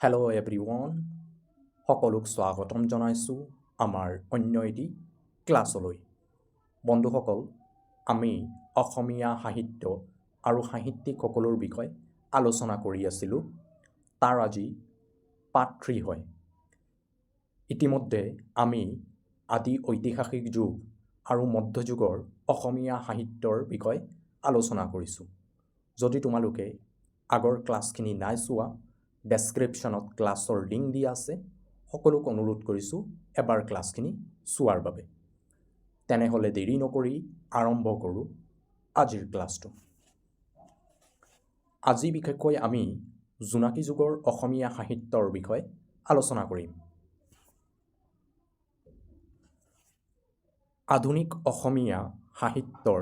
Hello' everyone, সকলোক স্বাগতম জনাইছোঁ আমাৰ অন্য এটি ক্লাছলৈ। বন্ধুসকল, আমি অসমীয়া সাহিত্য আৰু সাহিত্যিকসকলৰ বিষয়ে আলোচনা কৰি আছিলোঁ। তাৰ আজি পাৰ্ট 3 হয়। ইতিমধ্যে আমি আদি ঐতিহাসিক যুগ আৰু মধ্যযুগৰ অসমীয়া সাহিত্যৰ বিষয়ে আলোচনা কৰিছোঁ। যদি তোমালোকে আগৰ ক্লাছখিনি নাই চোৱা, ডেছক্ৰিপশ্যনত ক্লাছৰ লিংক দিয়া আছে। সকলোক অনুৰোধ কৰিছোঁ এবাৰ ক্লাছখিনি চোৱাৰ বাবে। তেনেহ'লে দেৰি নকৰি আৰম্ভ কৰোঁ আজিৰ ক্লাছটো। আজি বিশেষকৈ আমি জোনাকী যুগৰ অসমীয়া সাহিত্যৰ বিষয়ে আলোচনা কৰিম। আধুনিক অসমীয়া সাহিত্যৰ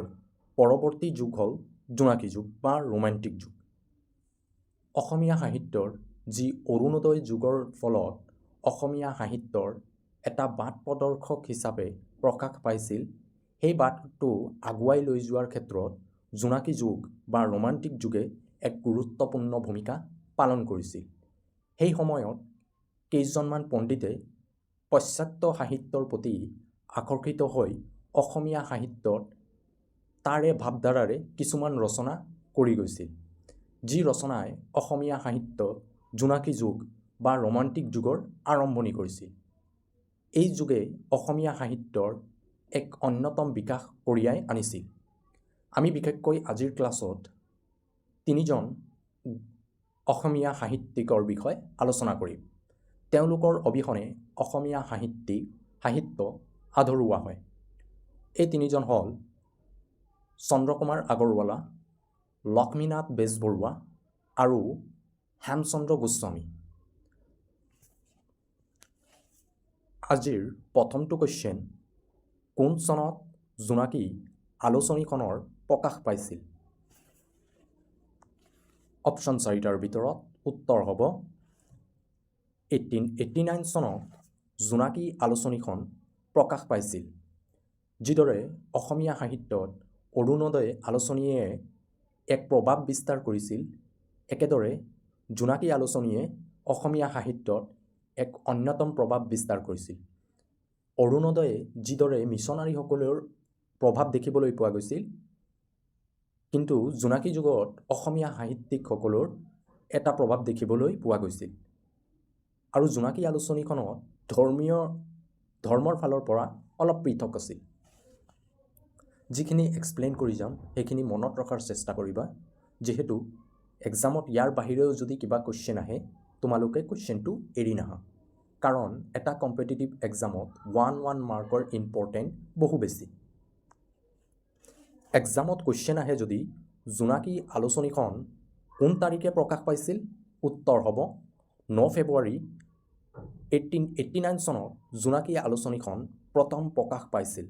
পৰৱৰ্তী যুগ হ'ল জোনাকী যুগ বা ৰোমান্টিক যুগ। অসমীয়া সাহিত্যৰ যি অৰুণোদয় যুগৰ ফলত অসমীয়া সাহিত্যৰ এটা বাট প্ৰদৰ্শক হিচাপে প্ৰকাশ পাইছিল, সেই বাটটো আগুৱাই লৈ যোৱাৰ ক্ষেত্ৰত জোনাকী যুগ বা ৰোমান্টিক যুগে এক গুৰুত্বপূৰ্ণ ভূমিকা পালন কৰিছিল। সেই সময়ত কেইজনমান পণ্ডিতে পাশ্চাত্য সাহিত্যৰ প্ৰতি আকৰ্ষিত হৈ অসমীয়া সাহিত্যত তাৰে ভাৱধাৰাৰে কিছুমান ৰচনা কৰি গৈছিল, যি ৰচনাই অসমীয়া সাহিত্য জোনাকী যুগ বা ৰোমান্টিক যুগৰ আৰম্ভণি কৰিছিল। এই যুগে অসমীয়া সাহিত্যৰ এক অন্যতম বিকাশ কঢ়িয়াই আনিছিল। আমি বিশেষকৈ আজিৰ ক্লাছত তিনিজন অসমীয়া সাহিত্যিকৰ বিষয়ে আলোচনা কৰিম। তেওঁলোকৰ অবিহনে অসমীয়া সাহিত্য আধৰুৱা হয়। এই তিনিজন হ'ল চন্দ্ৰকুমাৰ আগৰৱালা, লক্ষ্মীনাথ বেজবৰুৱা আৰু হেমচন্দ্ৰ গোস্বামী। আজিৰ প্ৰথমটো কুৱেশ্যন, কোন চনত জোনাকী আলোচনীখনৰ প্ৰকাশ পাইছিল? অপশ্যন 4টাৰ ভিতৰত উত্তৰ হ'ব 1889 চনত জোনাকী আলোচনীখন প্ৰকাশ পাইছিল। যিদৰে অসমীয়া সাহিত্যত অৰুণোদয় আলোচনীয়ে এক প্ৰভাৱ বিস্তাৰ কৰিছিল, একেদৰে জোনাকী আলোচনীয়ে অসমীয়া সাহিত্যত এক অন্যতম প্ৰভাৱ বিস্তাৰ কৰিছিল। অৰুণোদয়ে যিদৰে মিছনাৰীসকলৰ প্ৰভাৱ দেখিবলৈ পোৱা গৈছিল, কিন্তু জোনাকী যুগত অসমীয়া সাহিত্যিকসকলৰ এটা প্ৰভাৱ দেখিবলৈ পোৱা গৈছিল। আৰু জোনাকী আলোচনীখনত ধৰ্মৰ ফালৰ পৰা অলপ পৃথক আছিল। যিখিনি এক্সপ্লেইন কৰি যাম সেইখিনি মনত ৰখাৰ চেষ্টা কৰিবা, যিহেতু এক্সামত ইয়াৰ বাহিৰেও যদি কিবা কুৱেশ্যন আহে তোমালোকে কুৱেশ্যনটো এৰি নাহা। কাৰণ এটা কম্পিটিটিভ এক্সামত 1 মাৰ্কৰ ইম্পৰ্টেণ্ট বহু বেছি। এক্সামত কুৱেশ্যন আহে যদি জোনাকী আলোচনীখন কোন তাৰিখে প্ৰকাশ পাইছিল, উত্তৰ হ'ব 9 ফেব্ৰুৱাৰী 1889 চনত জোনাকী আলোচনীখন প্ৰথম প্ৰকাশ পাইছিল।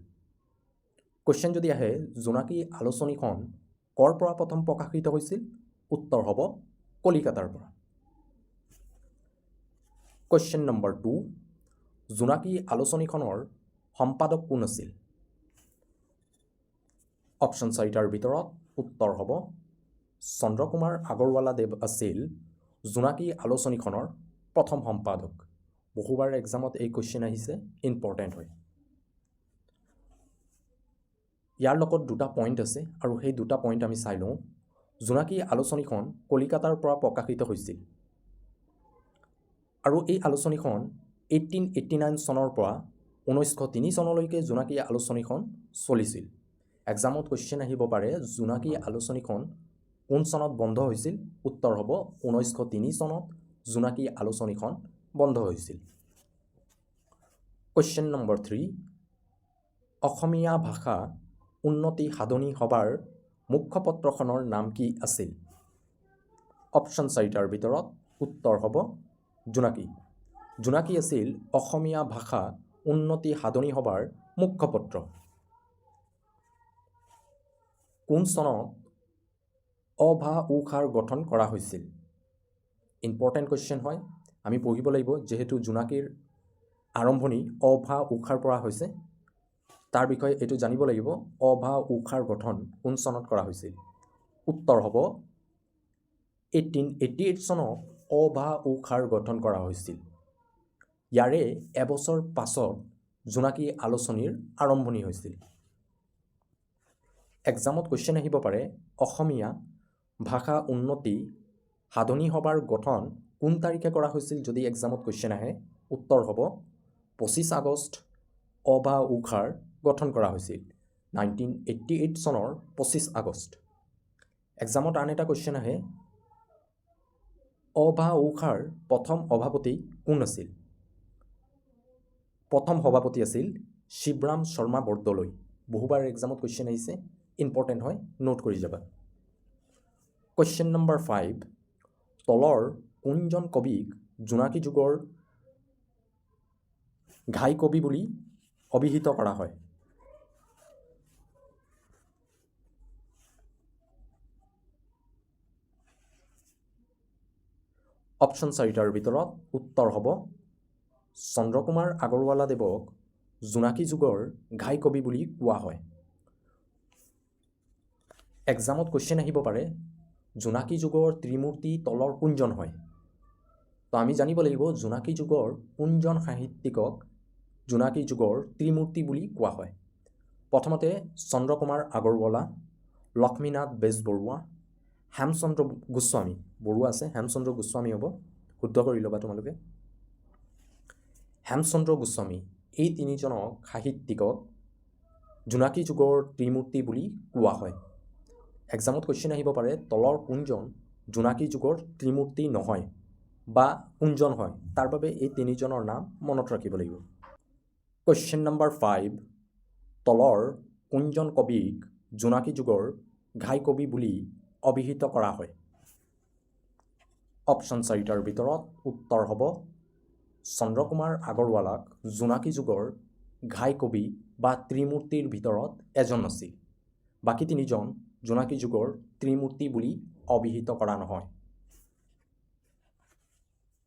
কুৱেশ্যন যদি আহে জোনাকী আলোচনীখন ক'ৰ পৰা প্ৰথম প্ৰকাশিত হৈছিল, উত্তৰ হ'ব কলিকতাৰ পৰা। কুৱেশ্যন নম্বৰ 2, জোনাকী আলোচনীখনৰ সম্পাদক কোন আছিল? অপশ্যন 4টাৰ ভিতৰত উত্তৰ হ'ব চন্দ্ৰকুমাৰ আগৰৱালাদেৱ আছিল জোনাকী আলোচনীখনৰ প্ৰথম সম্পাদক। বহুবাৰ এক্সামত এই কুৱেশ্যন আহিছে, ইম্পৰ্টেণ্ট হয়। ইয়াৰ লগত দুটা পইণ্ট আছে আৰু সেই দুটা পইণ্ট আমি চাই লওঁ। জোনাকী আলোচনীখন কলিকতাৰ পৰা প্ৰকাশিত হৈছিল আৰু এই আলোচনীখন 1889 চনৰ পৰা 1903 চনলৈকে জোনাকী আলোচনীখন চলিছিল। এক্সামত কুৱেশ্যন আহিব পাৰে জোনাকী আলোচনীখন কোন চনত বন্ধ হৈছিল, উত্তৰ হ'ব 1903 চনত জোনাকী আলোচনীখন বন্ধ হৈছিল। কুৱেশ্যন নম্বৰ 3, অসমীয়া ভাষা উন্নতি সাধনী সভাৰ মুখপত্ৰখনৰ নাম কি আছিল? অপশ্যন 4টাৰ ভিতৰত উত্তৰ হ'ব জোনাকী। জোনাকী আছিল অসমীয়া ভাষা উন্নতি সাধনী সভাৰ মুখপত্ৰ। কোন চনত অ-ভা-ও-খাৰ গঠন কৰা হৈছিল? ইম্পৰ্টেণ্ট কুৱেশ্যন হয়, আমি পঢ়িব লাগিব, যিহেতু জোনাকীৰ আৰম্ভণি অ-ভা-ও-খাৰ পৰা হৈছে। তাৰ বিষয়ে এইটো জানিব লাগিব, অ-ভা-ও-খাৰ গঠন কোন চনত কৰা হৈছিল? উত্তৰ হ'ব 1888 চনত অ বা উশাৰ গঠন কৰা হৈছিল। ইয়াৰে এবছৰ পাছত জোনাকী আলোচনীৰ আৰম্ভণি হৈছিল। এক্সামত কুৱেশ্যন আহিব পাৰে, অসমীয়া ভাষা উন্নতি সাধনী সভাৰ গঠন কোন তাৰিখে কৰা হৈছিল? যদি এক্সামত কুৱেশ্যন আহে, উত্তৰ হ'ব 25 আগষ্ট অ বা উশাৰ গঠন কৰা হৈছিল 1988 চনৰ 25 আগষ্ট। এক্সামত আন এটা কুৱেশ্যন আহে, অ বা উশাৰ প্ৰথম সভাপতি কোন আছিল? প্ৰথম সভাপতি আছিল শিৱৰাম শৰ্মা বৰদলৈ। বহুবাৰ এক্সামত কুৱেশ্যন আহিছে, ইম্পৰ্টেণ্ট হয়, নোট কৰি যাবা। কুৱেশ্যন নম্বৰ 5, তলৰ কোনজন কবিক জোনাকী যুগৰ ঘাই কবি বুলি অভিহিত কৰা হয়? অপশ্যন 4টাৰ ভিতৰত উত্তৰ হ'ব চন্দ্ৰকুমাৰ আগৰৱালাদেৱক জোনাকী যুগৰ ঘাই কবি বুলি কোৱা হয়। এক্সামত কুৱেশ্যন আহিব পাৰে, জোনাকী যুগৰ ত্ৰিমূৰ্তি তলৰ কোনজন হয়? তো আমি জানিব লাগিব জোনাকী যুগৰ কোনজন সাহিত্যিকক জোনাকী যুগৰ ত্ৰিমূৰ্তি বুলি কোৱা হয়। প্ৰথমতে চন্দ্ৰকুমাৰ আগৰৱালা, লক্ষ্মীনাথ বেজবৰুৱা, হেমচন্দ্ৰ গোস্বামী। বৰুৱা আছে, হেমচন্দ্ৰ গোস্বামী হ'ব, শুদ্ধ কৰি ল'বা তোমালোকে। হেমচন্দ্ৰ গোস্বামী, এই তিনিজনক সাহিত্যিকক জোনাকী যুগৰ ত্ৰিমূৰ্তি বুলি কোৱা হয়। এক্সামত কুৱেশ্যন আহিব পাৰে, তলৰ কোনজন জোনাকী যুগৰ ত্ৰিমূৰ্তি নহয় বা কোনজন হয়? তাৰ বাবে এই তিনিজনৰ নাম মনত ৰাখিব লাগিব। কুৱেশ্যন নম্বৰ 5, তলৰ কোনজন কবিক জোনাকী যুগৰ ঘাই কবি বুলি অভিহিত কৰা হয়? অপশ্যন 4টাৰ ভিতৰত উত্তৰ হ'ব চন্দ্ৰকুমাৰ আগৰৱালাক জোনাকী যুগৰ ঘাই কবি বা ত্ৰিমূৰ্তিৰ ভিতৰত এজন আছিল। বাকী তিনিজন জোনাকী যুগৰ ত্ৰিমূৰ্তি বুলি অভিহিত কৰা নহয়।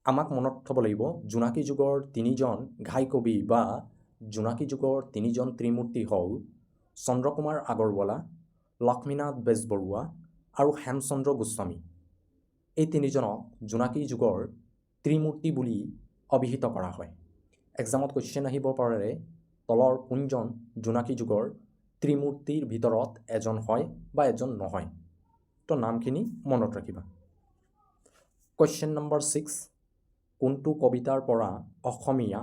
আমাক মনত থ'ব লাগিব জোনাকী যুগৰ তিনিজন ঘাই কবি বা জোনাকী যুগৰ তিনিজন ত্ৰিমূৰ্তি হ'ল চন্দ্ৰকুমাৰ আগৰৱালা, লক্ষ্মীনাথ বেজবৰুৱা আৰু হেমচন্দ্ৰ গোস্বামী। এই তিনিজনক জোনাকী যুগৰ ত্ৰিমূৰ্তি বুলি অভিহিত কৰা হয়। এক্সামত কুৱেশ্যন আহিব পাৰে, তলৰ কোনজন জোনাকী যুগৰ ত্ৰিমূৰ্তিৰ ভিতৰত এজন হয় বা এজন নহয়? তো নামখিনি মনত ৰাখিবা। কুৱেশ্যন নম্বৰ 6, কোনটো কবিতাৰ পৰা অসমীয়া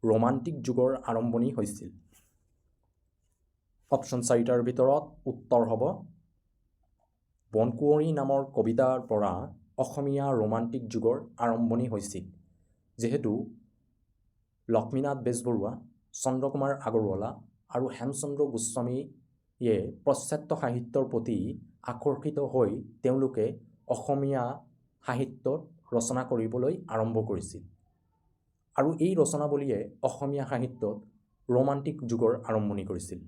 ৰোমান্টিক যুগৰ আৰম্ভণি হৈছিল? অপশ্যন 4টাৰ ভিতৰত উত্তৰ হ'ব বনকুঁৱৰী নামৰ কবিতাৰ পৰা অসমীয়া ৰোমান্টিক যুগৰ আৰম্ভণি হৈছিল। যিহেতু লক্ষ্মীনাথ বেজবৰুৱা, চন্দ্ৰকুমাৰ আগৰৱালা আৰু হেমচন্দ্ৰ গোস্বামীয়ে পাশ্চাত্য সাহিত্যৰ প্ৰতি আকৰ্ষিত হৈ তেওঁলোকে অসমীয়া সাহিত্যত ৰচনা কৰিবলৈ আৰম্ভ কৰিছিল। আৰু এই ৰচনাৱলীয়ে অসমীয়া সাহিত্যত ৰোমান্টিক যুগৰ আৰম্ভণি কৰিছিল।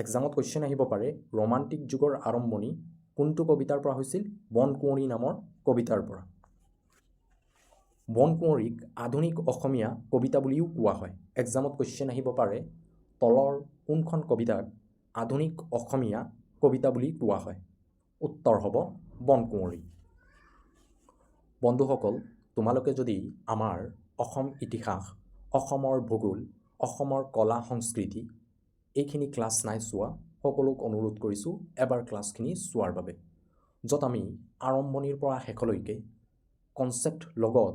এক্সামত কুৱেশ্যন আহিব পাৰে, ৰোমান্টিক যুগৰ আৰম্ভণি কোনটো কবিতাৰ পৰা হৈছিল? বনকুঁৱৰী নামৰ কবিতাৰ পৰা। বনকুঁৱৰীক আধুনিক অসমীয়া কবিতা বুলিও কোৱা হয়। এক্সামত কুৱেশ্যন আহিব পাৰে, তলৰ কোনখন কবিতাক আধুনিক অসমীয়া কবিতা বুলি কোৱা হয়? উত্তৰ হ'ব বনকুঁৱৰী। বন্ধুসকল, তোমালোকে যদি আমাৰ অসম ইতিহাস, অসমৰ ভূগোল, অসমৰ কলা সংস্কৃতি এইখিনি ক্লাছ নাই চোৱা, সকলোক অনুৰোধ কৰিছোঁ এবাৰ ক্লাছখিনি চোৱাৰ বাবে, য'ত আমি আৰম্ভণিৰ পৰা শেষলৈকে কনচেপ্ট লগত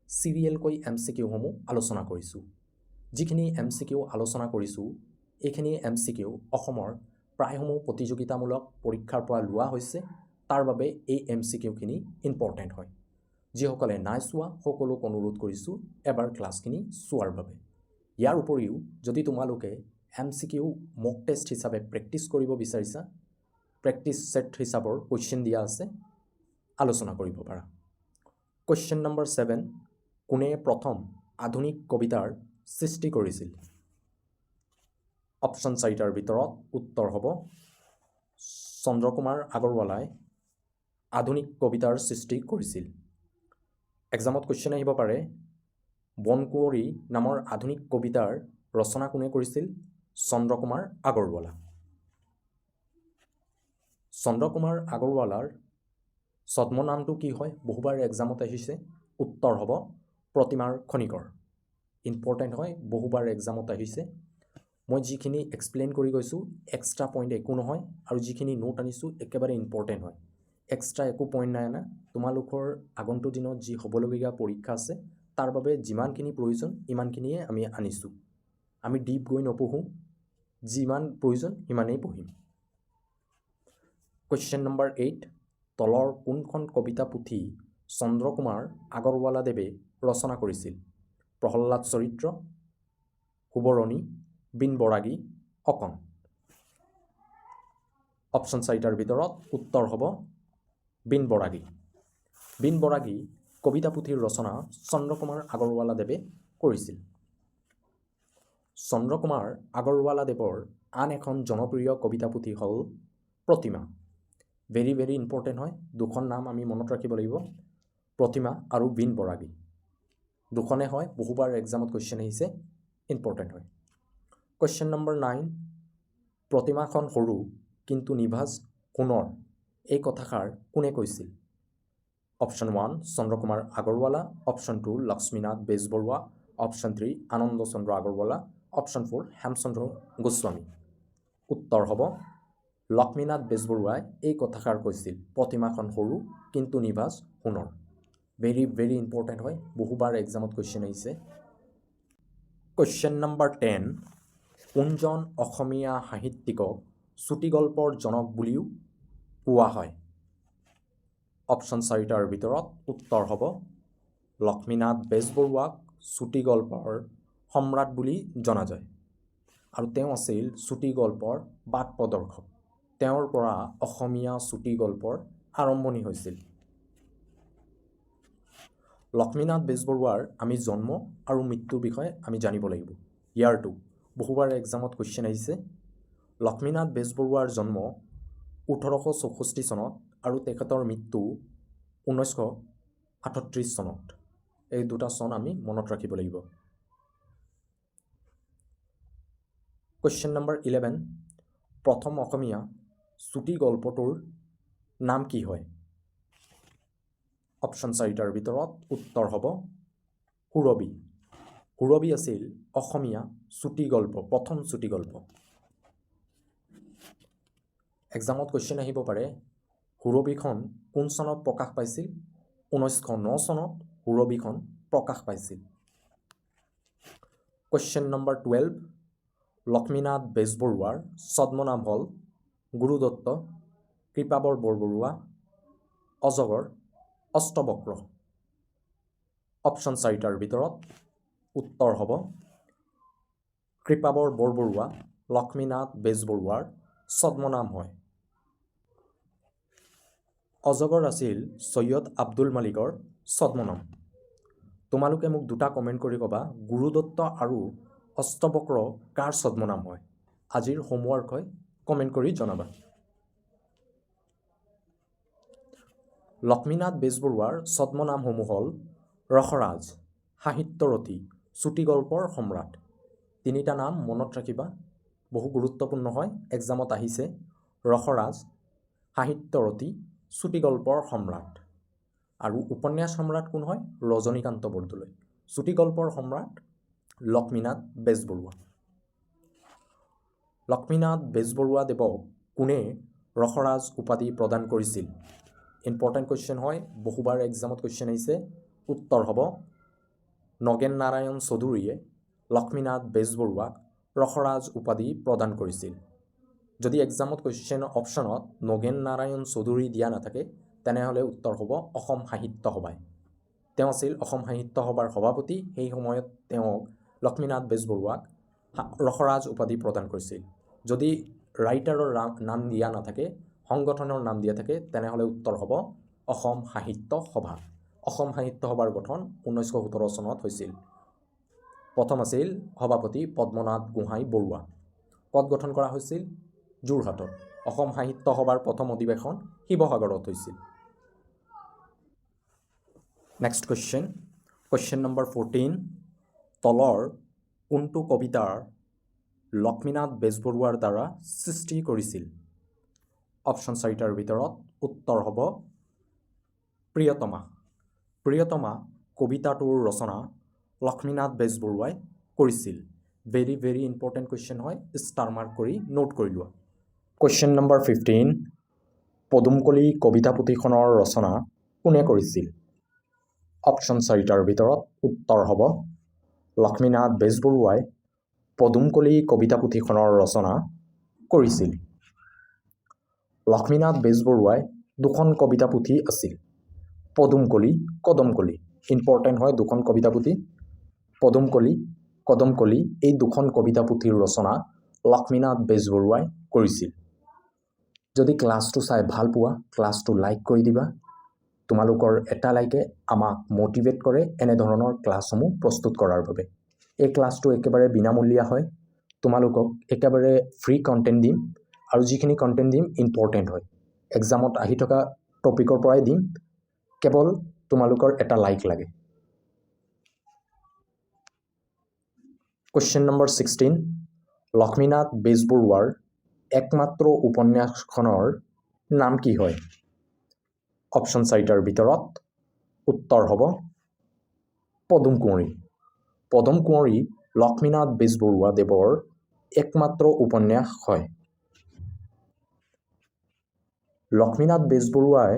চিৰিয়েলকৈ MCQসমূহ আলোচনা কৰিছোঁ। যিখিনি MCQ আলোচনা কৰিছোঁ, এইখিনি MCQ অসমৰ প্ৰায়সমূহ প্ৰতিযোগিতামূলক পৰীক্ষাৰ পৰা লোৱা হৈছে। তাৰ বাবে এই MCQখিনি ইম্পৰ্টেণ্ট হয়। যিসকলে নাই চোৱা সকলোক অনুৰোধ কৰিছোঁ এবাৰ ক্লাছখিনি চোৱাৰ বাবে। ইয়াৰ উপৰিও যদি তোমালোকে MCQ মক টেষ্ট হিচাপে প্ৰেক্টিছ কৰিব বিচাৰিছা, প্ৰেক্টিছ ছেট হিচাপৰ কুৱেশ্যন দিয়া আছে, আলোচনা কৰিব পাৰা। কুৱেশ্যন নম্বৰ 7, কোনে প্ৰথম আধুনিক কবিতাৰ সৃষ্টি কৰিছিল? অপশ্যন 4টাৰ ভিতৰত উত্তৰ হ'ব চন্দ্ৰকুমাৰ আগৰৱালাই আধুনিক কবিতাৰ সৃষ্টি কৰিছিল। এক্সামত কুৱেশ্যন আহিব পাৰে, বনকুঁৱৰী নামৰ আধুনিক কবিতাৰ ৰচনা কোনে কৰিছিল? চন্দ্ৰকুমাৰ আগৰৱালা। চন্দ্ৰকুমাৰ আগৰৱালাৰ ছদ্ম নামটো কি হয়? বহুবাৰ এক্সামত আহিছে, উত্তৰ হ'ব প্ৰতিমাৰ খনিকৰ। ইম্পৰ্টেণ্ট হয়, বহুবাৰ এক্সামত আহিছে। মই যিখিনি এক্সপ্লেইন কৰি গৈছোঁ এক্সট্ৰা পইণ্ট একো নহয়, আৰু যিখিনি নোট আনিছোঁ একেবাৰে ইম্পৰ্টেণ্ট হয়। এক্সট্ৰা একো পইণ্ট নাই আনা। তোমালোকৰ আগন্তুক দিনত যি হ'বলগীয়া পৰীক্ষা আছে তাৰ বাবে যিমানখিনি প্ৰয়োজন ইমানখিনিয়ে আমি আনিছোঁ। আমি ডিপ গৈ নপঢ়োঁ, যিমান প্ৰয়োজন সিমানেই পঢ়িম। কুৱেশ্যন নম্বৰ 8, তলৰ কোনখন কবিতা পুথি চন্দ্ৰকুমাৰ আগৰৱালাদেৱে ৰচনা কৰিছিল? প্ৰহ্লাদ চৰিত্ৰ, সুবৰণী, বিন বৰাগী, অকণ। অপশ্যন 4টাৰ ভিতৰত উত্তৰ হ'ব বিন বৰাগী। বিন বৰাগী কবিতা পুথিৰ ৰচনা চন্দ্ৰকুমাৰ আগৰৱালাদেৱে কৰিছিল। চন্দ্ৰকুমাৰ আগৰৱালাদেৱৰ আন এখন জনপ্ৰিয় কবিতা পুথি হ'ল প্ৰতিমা। ভেৰি ভেৰি ইম্পৰ্টেণ্ট হয়, দুখন নাম আমি মনত ৰাখিব লাগিব, প্ৰতিমা আৰু বিন বৰাগী। দুখনে হয়, বহুবাৰ এক্সামত কুৱেশ্যন আহিছে, ইম্পৰ্টেণ্ট হয়। কুৱেশ্যন নম্বৰ 9, প্ৰতিমাখন সৰু কিন্তু নিভাঁজ সোণৰ এই কথাষাৰ কোনে কৈছিল? Option 1 Chandrakumar Agarwala, option 2 Lakshminath Bezbaruah, option 3 Ananda Chandra Agarwala, option 4 Hemchandra Goswami. উত্তৰ হ'ব লক্ষ্মীনাথ বেজবৰুৱাই এই কথাষাৰ কৈছিল, প্ৰতিমাখন সৰু কিন্তু নিভাঁজ সোণৰ। ভেৰি ভেৰি ইম্পৰ্টেণ্ট হয়, বহুবাৰ এক্সামত কুৱেশ্যন আহিছে। কুৱেশ্যন নম্বৰ 10, কোনজন অসমীয়া সাহিত্যিকক চুটিগল্পৰ জনক বুলিও কোৱা হয়? অপশ্যন 4টাৰ ভিতৰত উত্তৰ হ'ব লক্ষ্মীনাথ বেজবৰুৱাক চুটিগল্পৰ সম্ৰাট বুলি জনা যায়, আৰু তেওঁ আছিল চুটিগল্পৰ বাট প্ৰদৰ্শক। তেওঁৰ পৰা অসমীয়া চুটিগল্পৰ আৰম্ভণি হৈছিল। লক্ষ্মীনাথ বেজবৰুৱাৰ আমি জন্ম আৰু মৃত্যুৰ বিষয়ে আমি জানিব লাগিব। ইয়াৰটো বহুবাৰ এক্সামত কুৱেশ্যন আহিছে। লক্ষ্মীনাথ বেজবৰুৱাৰ জন্ম 1864 চনত আৰু তেখেতৰ মৃত্যু 1938 চনত। এই দুটা চন আমি মনত ৰাখিব লাগিব। কুৱেশ্যন নম্বৰ 11, প্ৰথম অসমীয়া চুটিগল্পটোৰ নাম কি হয়? অপশ্যন 4টাৰ ভিতৰত উত্তৰ হ'ব সুৰবি। সুৰবি আছিল অসমীয়া চুটিগল্প, প্ৰথম চুটিগল্প। এক্সামত কুৱেশ্যন আহিব পাৰে, সুৰবিখন কোন চনত প্ৰকাশ পাইছিল? 1909 চনত সুৰবিখন প্ৰকাশ পাইছিল। কুৱেশ্যন নম্বৰ 12, লক্ষ্মীনাথ বেজবৰুৱাৰ ছদ্মনাম হ'ল গুৰুদত্ত, কৃপাবৰ বৰবৰুৱা, অজগৰ, অষ্টবক্ৰ। অপশ্যন 4টাৰ ভিতৰত উত্তৰ হ'ব কৃপাবৰ বৰবৰুৱা লক্ষ্মীনাথ বেজবৰুৱাৰ ছদ্মনাম হয়। অজগৰ আছিল সৈয়দ আব্দুল মালিকৰ ছদ্মনাম। তোমালোকে মোক দুটা কমেণ্ট কৰি ক'বা, গুৰুদত্ত আৰু অষ্টবক্ৰ কাৰ ছদ্মনাম হয়? আজিৰ হোমৱৰ্ক হয়, কমেণ্ট কৰি জনাবা। লক্ষ্মীনাথ বেজবৰুৱাৰ ছদ্মনামসমূহ হ'ল ৰসৰাজ, সাহিত্যৰথী, চুটিগল্পৰ সম্ৰাট। তিনিটা নাম মনত ৰাখিবা, বহু গুৰুত্বপূৰ্ণ হয়, এক্সামত আহিছে। ৰসৰাজ, সাহিত্যৰথী, চুটিগল্পৰ সম্ৰাট। আৰু উপন্যাস সম্ৰাট কোন হয়? ৰজনীকান্ত বৰদলৈ। চুটিগল্পৰ সম্ৰাট লক্ষ্মীনাথ বেজবৰুৱা। লক্ষ্মীনাথ বেজবৰুৱাদেৱক কোনে ৰসৰাজ উপাধি প্ৰদান কৰিছিল? ইম্পৰ্টেণ্ট কুৱেশ্যন হয়, বহুবাৰ এক্সামত কুৱেশ্যন আহিছে। উত্তৰ হ'ব নগেন নাৰায়ণ চৌধুৰীয়ে লক্ষ্মীনাথ বেজবৰুৱাক ৰসৰাজ উপাধি প্ৰদান কৰিছিল। যদি এক্সামত কুৱেশ্যন অপশ্যনত নগেন নাৰায়ণ চৌধুৰী দিয়া নাথাকে তেনেহ'লে উত্তৰ হ'ব অসম সাহিত্য সভাই। তেওঁ আছিল অসম সাহিত্য সভাৰ সভাপতি। সেই সময়ত তেওঁক লক্ষ্মীনাথ বেজবৰুৱাক ৰসৰাজ উপাধি প্ৰদান কৰিছিল। যদি ৰাইটাৰৰ নাম দিয়া নাথাকে, সংগঠনৰ নাম দিয়া থাকে, তেনেহ'লে উত্তৰ হ'ব অসম সাহিত্য সভা। অসম সাহিত্য সভাৰ গঠন 1917 চনত হৈছিল। প্ৰথম আছিল সভাপতি পদ্মনাথ গোহাঁই বৰুৱা। ক'ত গঠন কৰা হৈছিল? যোৰহাটত। অসম সাহিত্য সভাৰ প্ৰথম অধিৱেশন শিৱসাগৰত হৈছিল। নেক্সট কুৱেশ্যন, কুৱেশ্যন নম্বৰ 14, তলৰ কোনটো কবিতাৰ লক্ষ্মীনাথ বেজবৰুৱাৰ দ্বাৰা সৃষ্টি কৰিছিল? অপশ্যন 4টাৰ ভিতৰত উত্তৰ হ'ব প্ৰিয়তমা। প্ৰিয়তমা কবিতাটোৰ ৰচনা লক্ষ্মীনাথ বেজবৰুৱাই কৰিছিল? ভেৰি ভেৰি ইম্পৰ্টেণ্ট কুৱেশ্যন হয়, ষ্টাৰ মাৰ্ক কৰি নোট কৰি লোৱা। কুৱেশ্যন নম্বৰ 15, পদুমকলি কবিতা পুথিখনৰ ৰচনা কোনে কৰিছিল? অপশ্যন 4টাৰ ভিতৰত উত্তৰ হ'ব লক্ষ্মীনাথ বেজবৰুৱাই পদুমকলি কবিতা পুথিখনৰ ৰচনা কৰিছিল। লক্ষ্মীনাথ বেজবৰুৱাই দুখন কবিতা পুথি আছিল, পদুমকলি, কদমকলি। ইম্পৰ্টেণ্ট হয় দুখন কবিতা পুথি, পদুমকলি, কদমকলি। এই দুখন কবিতা পুথিৰ ৰচনা লক্ষ্মীনাথ বেজবৰুৱাই কৰিছিল। যদি ক্লাছটো চাই ভাল পোৱা, ক্লাছটো লাইক কৰি দিবা। তোমালোকৰ এটা লাইকে আমাক মটিভেট কৰে এনেধৰণৰ ক্লাছসমূহ প্ৰস্তুত কৰাৰ বাবে। এই ক্লাছটো একেবাৰে বিনামূলীয়া হয়, তোমালোকক একেবাৰে ফ্ৰী কণ্টেণ্ট দিম, আৰু যিখিনি কণ্টেণ্ট দিম ইম্পৰ্টেণ্ট হয়, এক্সামত আহি থকা টপিকৰ পৰাই দিম, কেৱল তোমালোকৰ এটা লাইক লাগে। কুৱেশ্যন নম্বৰ 16, লক্ষ্মীনাথ বেজবৰুৱাৰ একমাত্ৰ উপন্যাসখনৰ নাম কি হয়? অপশ্যন 4টাৰ ভিতৰত উত্তৰ হ'ব পদুম কুঁৱৰী। পদুম কুঁৱৰী লক্ষ্মীনাথ বেজবৰুৱা দেৱৰ একমাত্ৰ উপন্যাস হয়। লক্ষ্মীনাথ বেজবৰুৱাই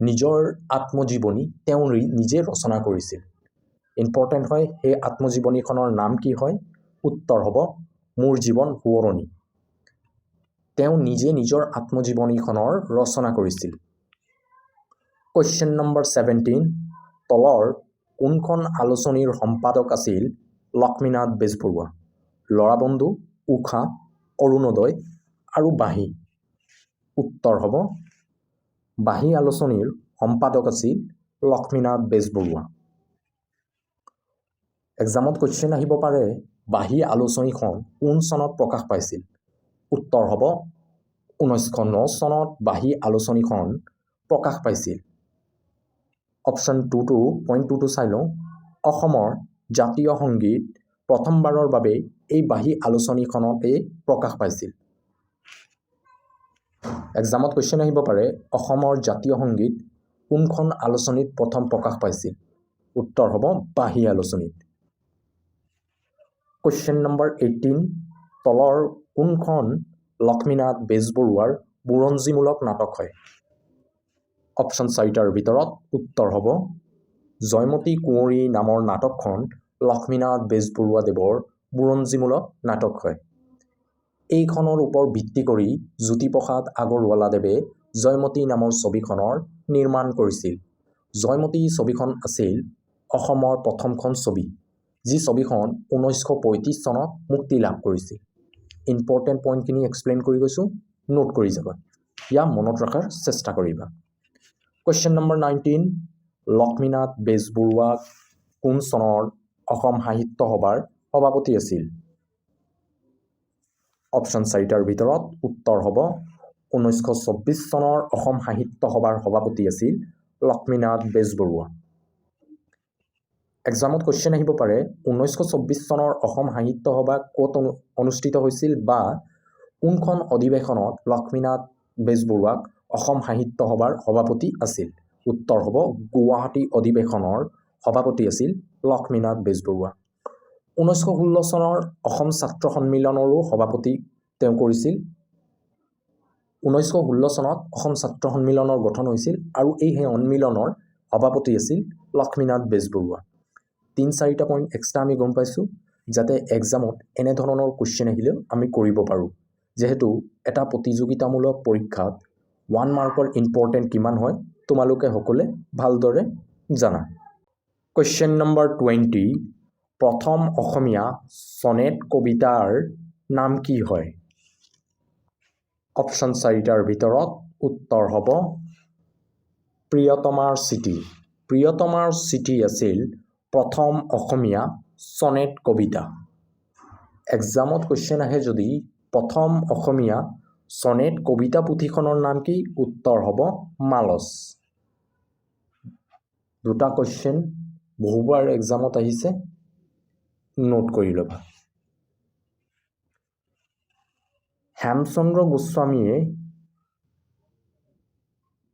নিজৰ আত্মজীৱনী তেওঁ নিজে ৰচনা কৰিছিল। ইম্পৰ্টেণ্ট হয়, সেই আত্মজীৱনীখনৰ নাম কি হয়? উত্তৰ হ'ব মোৰ জীৱন সোঁৱৰণী। তেওঁ নিজে নিজৰ আত্মজীৱনীখনৰ ৰচনা কৰিছিল। কুৱেশ্যন নম্বৰ 17, তলৰ কোনখন আলোচনীৰ সম্পাদক আছিল লক্ষ্মীনাথ বেজবৰুৱা? ল'ৰাবন্ধু, উষা, অৰুণোদয় আৰু বাঁহী। উত্তৰ হ'ব বাঁহী আলোচনীৰ সম্পাদক আছিল লক্ষ্মীনাথ বেজবৰুৱা। এক্সামত কুৱেশ্যন আহিব পাৰে, বাঁহী আলোচনীখন কোন চনত প্ৰকাশ পাইছিল? উত্তৰ হ'ব 1909 চনত বাঁহী আলোচনীখন প্ৰকাশ পাইছিল। অপশ্যন 2.2টো চাই লওঁ। অসমৰ জাতীয় সংগীত প্ৰথমবাৰৰ বাবে এই বাঁহী আলোচনীখনতে প্ৰকাশ পাইছিল। এক্সামত কুৱেশ্যন আহিব পাৰে, অসমৰ জাতীয় সংগীত কোনখন আলোচনীত প্ৰথম প্ৰকাশ পাইছিল? উত্তৰ হ'ব বাঁহী আলোচনীত। কুৱেশ্যন নম্বৰ 18, তলৰ কোনখন লক্ষ্মীনাথ বেজবৰুৱাৰ বুৰঞ্জীমূলক নাটক হয়? অপশ্যন 4টাৰ ভিতৰত উত্তৰ হ'ব জয়মতী কুঁৱৰী নামৰ নাটকখন লক্ষ্মীনাথ বেজবৰুৱা দেৱৰ বুৰঞ্জীমূলক নাটক হয়। এইখনৰ ওপৰত ভিত্তি কৰি জ্যোতিপ্ৰসাদ আগৰৱালাদেৱে জয়মতী নামৰ ছবিখনৰ নিৰ্মাণ কৰিছিল। জয়মতী ছবিখন আছিল অসমৰ প্ৰথমখন ছবি, যি ছবিখন 1935 চনত মুক্তি লাভ কৰিছিল। ইম্পৰ্টেণ্ট পইণ্টখিনি এক্সপ্লেইন কৰি গৈছোঁ, নোট কৰি যাবা, ইয়াক মনত ৰখাৰ চেষ্টা কৰিবা। কুৱেশ্যন নম্বৰ 19, লক্ষ্মীনাথ বেজবৰুৱা কোন চনৰ অসম সাহিত্য সভাৰ সভাপতি আছিল? অপশ্যন 4টাৰ ভিতৰত উত্তৰ হ'ব 1924 চনৰ অসম সাহিত্য সভাৰ সভাপতি আছিল লক্ষ্মীনাথ বেজবৰুৱা। এক্সামত কুৱেশ্যন আহিব পাৰে, 1924 চনৰ অসম সাহিত্য সভা ক'ত অনুষ্ঠিত হৈছিল বা কোনখন অধিৱেশনত লক্ষ্মীনাথ বেজবৰুৱাক অসম সাহিত্য সভাৰ সভাপতি আছিল? উত্তৰ হ'ব গুৱাহাটী অধিৱেশনৰ সভাপতি আছিল লক্ষ্মীনাথ বেজবৰুৱা। 1916 চনৰ অসম ছাত্ৰ সন্মিলনৰো সভাপতি তেওঁ কৰিছিল। 1916 চনত অসম ছাত্ৰ সন্মিলনৰ গঠন হৈছিল আৰু এই সন্মিলনৰ সভাপতি আছিল লক্ষ্মীনাথ বেজবৰুৱা। 3-4টা পইণ্ট এক্সট্ৰা আমি গম পাইছোঁ, যাতে এক্সামত এনেধৰণৰ কুৱেশ্যন আহিলেও আমি কৰিব পাৰোঁ। যিহেতু এটা প্ৰতিযোগিতামূলক পৰীক্ষাত 1 মাৰ্কৰ ইম্পৰ্টেণ্ট কিমান হয় তোমালোকে সকলোৱে ভালদৰে জানা। কুৱেশ্যন নম্বৰ 20, প্ৰথম অসমীয়া ছনেট কবিতাৰ নাম কি হয়? অপশ্যন 4টাৰ ভিতৰত উত্তৰ হ'ব প্ৰিয়তমাৰ চিঠি। প্ৰিয়তমাৰ চিঠি আছিল প্ৰথম অসমীয়া ছনেট কবিতা। এক্সামত কুৱেশ্যন আহে যদি প্ৰথম অসমীয়া ছনেট কবিতা পুথিখনৰ নাম কি? উত্তৰ হ'ব মালচ। দুটা কুৱেশ্যন বহুবাৰ এক্সামত আহিছে, নোট কৰি ল'বা। হেমচন্দ্ৰ গোস্বামীয়ে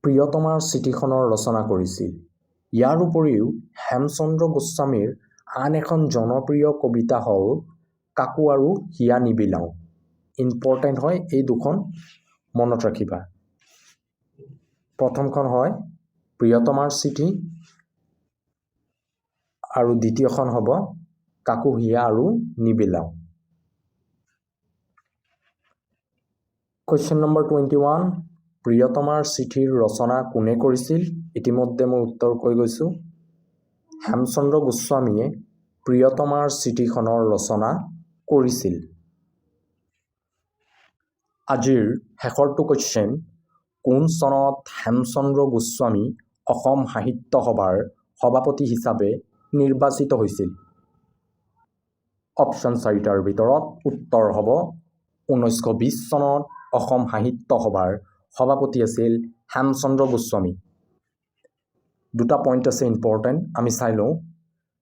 প্ৰিয়তমাৰ চিঠিখনৰ ৰচনা কৰিছিল। ইয়াৰ উপৰিও হেমচন্দ্ৰ গোস্বামীৰ আন এখন জনপ্ৰিয় কবিতা হ'ল কাকু আৰু হিয়া নিবিলাও। ইম্পৰ্টেণ্ট হয়, এই দুখন মনত ৰাখিবা। প্ৰথমখন হয় প্ৰিয়তমাৰ চিঠি আৰু দ্বিতীয়খন হ'ব কাকু হিয়া আৰু নিবিলাও। কুৱেশ্যন নম্বৰ 21, প্ৰিয়তমাৰ চিঠিৰ ৰচনা কোনে কৰিছিল? ইতিমধ্যে মই উত্তৰ কৈ গৈছোঁ। হেমচন্দ্ৰ গোস্বামীয়ে প্ৰিয়তমাৰ চিঠিখনৰ ৰচনা কৰিছিল। আজিৰ শেষৰটো কুৱেশ্যন, কোন চনত হেমচন্দ্ৰ গোস্বামী অসম সাহিত্য সভাৰ সভাপতি হিচাপে নিৰ্বাচিত হৈছিল? অপশ্যন 4টাৰ ভিতৰত উত্তৰ হ'ব 1920 চনত অসম সাহিত্য সভাৰ সভাপতি আছিল হেমচন্দ্ৰ গোস্বামী। দুটা পইণ্ট আছে ইম্পৰ্টেণ্ট, আমি চাই লওঁ।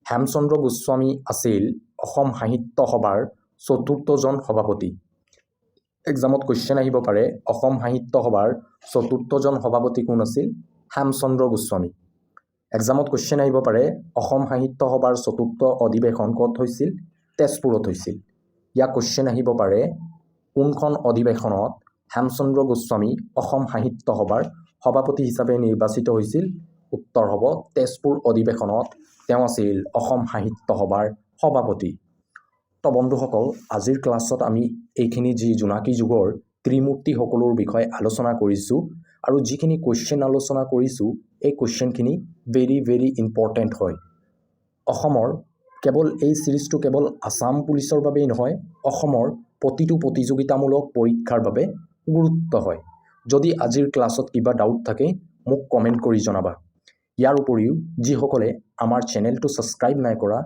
হেমচন্দ্ৰ গোস্বামী আছিল অসম সাহিত্য সভাৰ 4ৰ্থজন সভাপতি। এক্সামত কুৱেশ্যন আহিব পাৰে অসম সাহিত্য সভাৰ 4ৰ্থজন সভাপতি কোন আছিল? হেমচন্দ্ৰ গোস্বামী। এক্সামত কুৱেশ্যন আহিব পাৰে অসম সাহিত্য সভাৰ 4ৰ্থ অধিৱেশন ক'ত হৈছিল? তেজপুৰত হৈছিল। ইয়াক কুৱেশ্যন আহিব পাৰে কোনখন অধিৱেশনত হেমচন্দ্ৰ গোস্বামী অসম সাহিত্য সভাৰ সভাপতি হিচাপে নিৰ্বাচিত হৈছিল? উত্তৰ হ'ব তেজপুৰ অধিৱেশনত তেওঁ আছিল অসম সাহিত্য সভাৰ সভাপতি। তো বন্ধুসকল, আজিৰ ক্লাছত আমি এইখিনি যি জোনাকী যুগৰ ত্ৰিমূৰ্তিসকলৰ বিষয়ে আলোচনা কৰিছোঁ আৰু যিখিনি কুৱেশ্যন আলোচনা কৰিছোঁ, এই কুৱেশ্যনখিনি ভেৰি ভেৰি ইম্পৰ্টেণ্ট হয়। অসমৰ কেৱল এই চিৰিজটো কেৱল আছাম পুলিচৰ বাবেই নহয়, অসমৰ প্ৰতিটো প্ৰতিযোগিতামূলক পৰীক্ষাৰ বাবে গুৰুত্ব হয়। যদি আজিৰ ক্লাছত কিবা ডাউট থাকে মোক কমেণ্ট কৰি জনাবা। ইয়াৰ উপৰিও যিসকলে আমাৰ চেনেলটো ছাবস্ক্ৰাইব নাই কৰা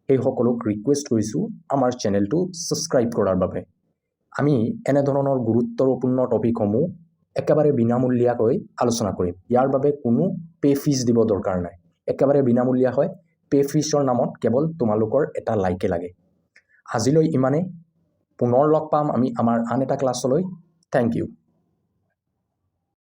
সেইসকলক ৰিকুৱেষ্ট কৰিছোঁ আমাৰ চেনেলটো ছাবস্ক্ৰাইব কৰাৰ বাবে। আমি এনেধৰণৰ গুৰুত্বপূৰ্ণ টপিকসমূহ একেবাৰে বিনামূলীয়াকৈ আলোচনা কৰিম। ইয়াৰ বাবে কোনো পে ফিজ দিব দৰকাৰ নাই, একেবাৰে বিনামূলীয়া হয়। পে ফিজৰ নামত কেৱল তোমালোকৰ এটা লাইকে লাগে। আজিলৈ ইমানেই, পুনৰ লগ পাম আমি আমাৰ আন এটা ক্লাছলৈ। Thank U.